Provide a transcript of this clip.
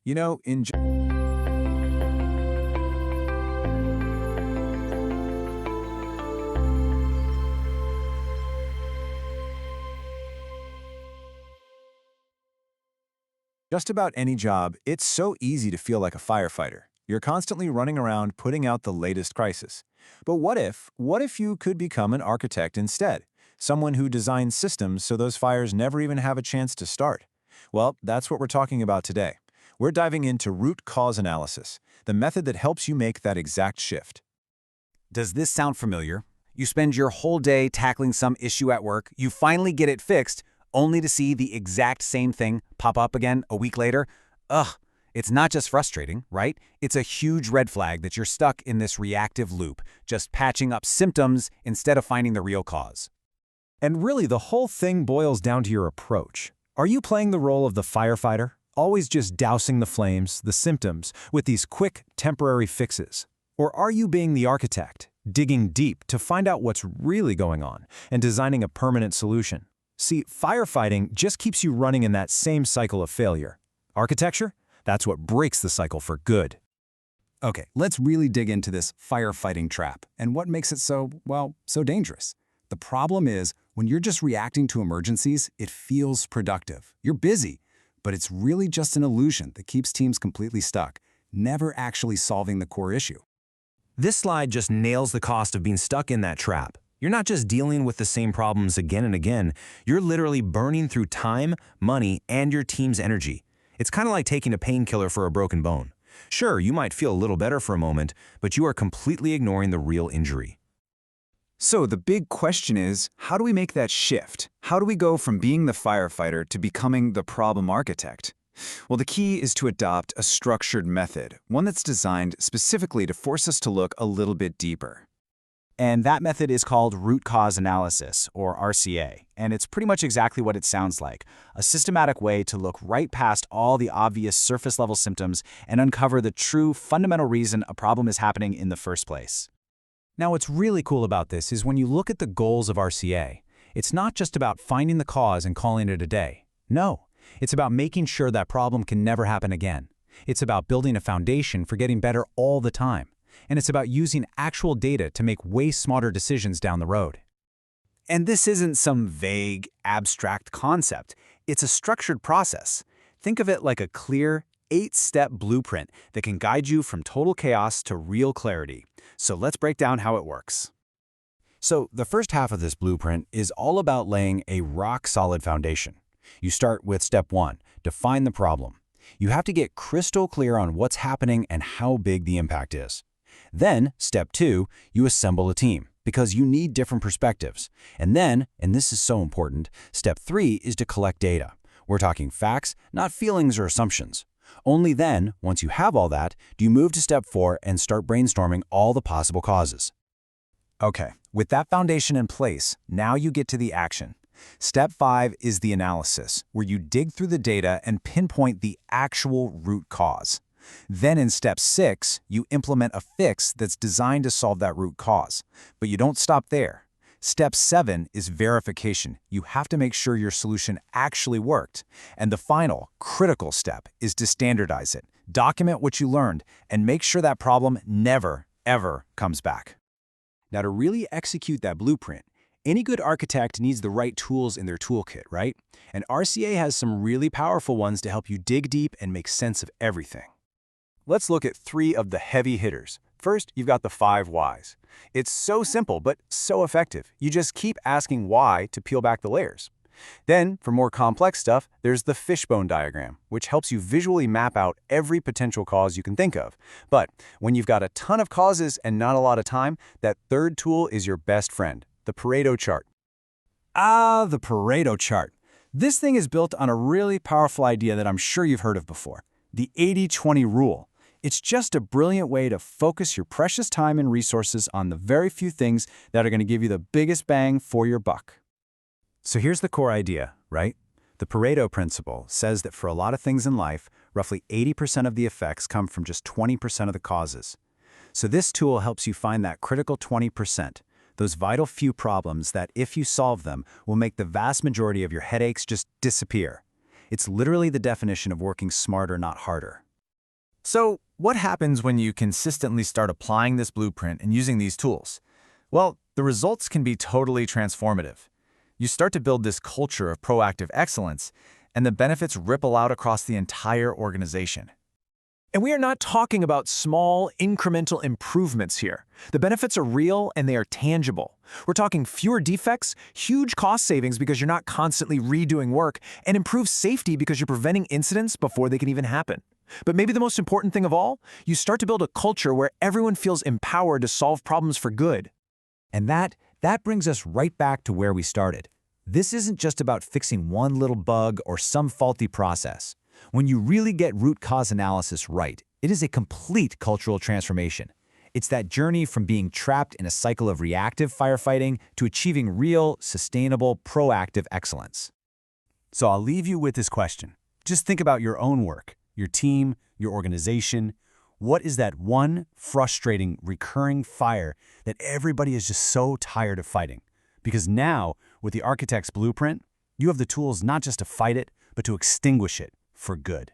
You know, in just about any job, it's so easy to feel like a firefighter. You're constantly running around putting out the latest crisis. But what if you could become an architect instead? Someone who designs systems so those fires never even have a chance to start. Well, that's what we're talking about today. We're diving into root cause analysis, the method that helps you make that exact shift. Does this sound familiar? You spend your whole day tackling some issue at work, you finally get it fixed, only to see the exact same thing pop up again a week later? Ugh, it's not just frustrating, right? It's a huge red flag that you're stuck in this reactive loop, just patching up symptoms instead of finding the real cause. And really, the whole thing boils down to your approach. Are you playing the role of the firefighter, always just dousing the flames, the symptoms, with these quick, temporary fixes? Or are you being the architect, digging deep to find out what's really going on and designing a permanent solution? See, firefighting just keeps you running in that same cycle of failure. Architecture? That's what breaks the cycle for good. Okay, let's really dig into this firefighting trap and what makes it so dangerous. The problem is, when you're just reacting to emergencies, it feels productive. You're busy, but it's really just an illusion that keeps teams completely stuck, never actually solving the core issue. This slide just nails the cost of being stuck in that trap. You're not just dealing with the same problems again and again, you're literally burning through time, money, and your team's energy. It's kind of like taking a painkiller for a broken bone. Sure, you might feel a little better for a moment, but you are completely ignoring the real injury. So the big question is, how do we make that shift? How do we go from being the firefighter to becoming the problem architect? Well, the key is to adopt a structured method, one that's designed specifically to force us to look a little bit deeper. And that method is called root cause analysis, or RCA, and it's pretty much exactly what it sounds like, a systematic way to look right past all the obvious surface-level symptoms and uncover the true fundamental reason a problem is happening in the first place. Now, what's really cool about this is when you look at the goals of RCA, it's not just about finding the cause and calling it a day. No, it's about making sure that problem can never happen again. It's about building a foundation for getting better all the time. And it's about using actual data to make way smarter decisions down the road. And this isn't some vague, abstract concept. It's a structured process. Think of it like a clear, 8-step blueprint that can guide you from total chaos to real clarity. So let's break down how it works. So the first half of this blueprint is all about laying a rock-solid foundation. You start with step 1, define the problem. You have to get crystal clear on what's happening and how big the impact is. Then, step 2, you assemble a team, because you need different perspectives. And then, and this is so important, step 3 is to collect data. We're talking facts, not feelings or assumptions. Only then, once you have all that, do you move to step 4 and start brainstorming all the possible causes. Okay, with that foundation in place, now you get to the action. Step 5 is the analysis, where you dig through the data and pinpoint the actual root cause. Then in step 6, you implement a fix that's designed to solve that root cause. But you don't stop there. Step 7 is verification. You have to make sure your solution actually worked. And the final, critical step is to standardize it. Document what you learned and make sure that problem never, ever comes back. Now, to really execute that blueprint, any good architect needs the right tools in their toolkit, right? And RCA has some really powerful ones to help you dig deep and make sense of everything. Let's look at 3 of the heavy hitters. First, you've got the 5 whys. It's so simple, but so effective. You just keep asking why to peel back the layers. Then, for more complex stuff, there's the fishbone diagram, which helps you visually map out every potential cause you can think of. But when you've got a ton of causes and not a lot of time, that third tool is your best friend, the Pareto chart. The Pareto chart. This thing is built on a really powerful idea that I'm sure you've heard of before, the 80-20 rule. It's just a brilliant way to focus your precious time and resources on the very few things that are going to give you the biggest bang for your buck. So here's the core idea, right? The Pareto principle says that for a lot of things in life, roughly 80% of the effects come from just 20% of the causes. So this tool helps you find that critical 20%, those vital few problems that, if you solve them, will make the vast majority of your headaches just disappear. It's literally the definition of working smarter, not harder. So, what happens when you consistently start applying this blueprint and using these tools? Well, the results can be totally transformative. You start to build this culture of proactive excellence, and the benefits ripple out across the entire organization. And we are not talking about small, incremental improvements here. The benefits are real and they are tangible. We're talking fewer defects, huge cost savings because you're not constantly redoing work, and improved safety because you're preventing incidents before they can even happen. But maybe the most important thing of all, you start to build a culture where everyone feels empowered to solve problems for good. And that brings us right back to where we started. This isn't just about fixing one little bug or some faulty process. When you really get root cause analysis right, it is a complete cultural transformation. It's that journey from being trapped in a cycle of reactive firefighting to achieving real, sustainable, proactive excellence. So I'll leave you with this question. Just think about your own work, your team, your organization. What is that one frustrating, recurring fire that everybody is just so tired of fighting? Because now, with the architect's blueprint, you have the tools not just to fight it, but to extinguish it for good.